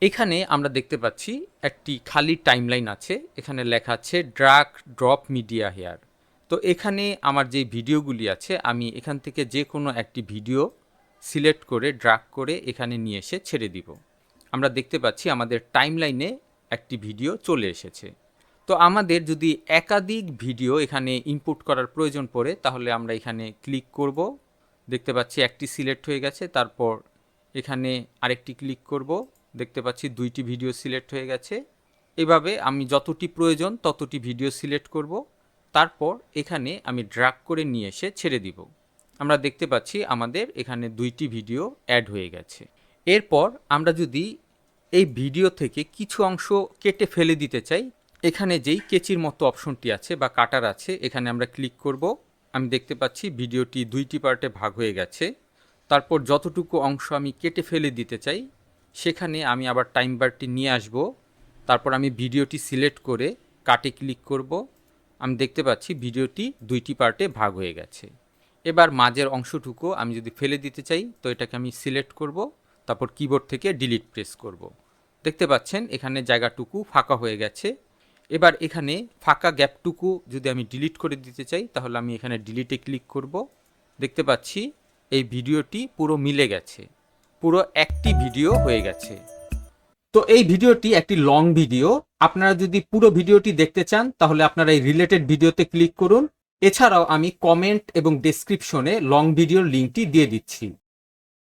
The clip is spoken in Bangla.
এখানে আমরা দেখতে পাচ্ছি একটি খালি টাইমলাইন আছে। এখানে লেখা আছে ড্রাগ ড্রপ মিডিয়া হেয়ার। তো এখানে আমার যে ভিডিওগুলি আছে আমি এখান থেকে যে কোনো একটি ভিডিও সিলেক্ট করে ড্রাগ করে এখানে নিয়ে এসে ছেড়ে দিব। আমরা দেখতে পাচ্ছি আমাদের টাইমলাইনে একটি ভিডিও চলে এসেছে। তো আমাদের যদি একাধিক ভিডিও এখানে ইনপুট করার প্রয়োজন পড়ে তাহলে আমরা এখানে ক্লিক করব। দেখতে পাচ্ছি একটি সিলেক্ট হয়ে গেছে, তারপর এখানে আরেকটি ক্লিক করব। দেখতে পাচ্ছি দুইটি ভিডিও সিলেক্ট হয়ে গেছে। এভাবে আমি যতটি প্রয়োজন ততটি ভিডিও সিলেক্ট করব, তারপর এখানে আমি ড্র্যাগ করে নিয়ে এসে ছেড়ে দিব। আমরা দেখতে পাচ্ছি আমাদের এখানে দুইটি ভিডিও অ্যাড হয়ে গেছে। এরপর আমরা যদি এই ভিডিও থেকে কিছু অংশ কেটে ফেলে দিতে চাই, এখানে যেই কেচির মতো অপশনটি আছে বা কাটার আছে এখানে আমরা ক্লিক করব। আমি দেখতে পাচ্ছি ভিডিওটি দুইটি পার্টে ভাগ হয়ে গেছে। তারপর যতটুকু অংশ আমি কেটে ফেলে দিতে চাই সেখানে আমি আবার টাইম বারটি নিয়ে আসব। তারপর আমি ভিডিওটি সিলেক্ট করে কাটে ক্লিক করব। আমি দেখতে পাচ্ছি ভিডিওটি দুইটি পার্টে ভাগ হয়ে গেছে। এবার মাঝের অংশটুকু আমি যদি ফেলে দিতে চাই তো এটাকে আমি সিলেক্ট করব, তারপর কিবোর্ড থেকে ডিলিট প্রেস করব। দেখতে পাচ্ছেন এখানে জায়গাটুকু ফাঁকা হয়ে গেছে। এবার এখানে ফাঁকা গ্যাপটুকু যদি আমি ডিলিট করে দিতে চাই তাহলে আমি এখানে ডিলিটে ক্লিক করব। দেখতে পাচ্ছি এই ভিডিওটি পুরো মিলে গেছে, পুরো একটি ভিডিও হয়ে গেছে। তো এই ভিডিওটি একটি লং ভিডিও। আপনারা যদি পুরো ভিডিওটি দেখতে চান তাহলে আপনারা এই রিলেটেড ভিডিওতে ক্লিক করুন। এছাড়াও আমি কমেন্ট এবং ডেসক্রিপশনে লং ভিডিওর লিঙ্কটি দিয়ে দিচ্ছি।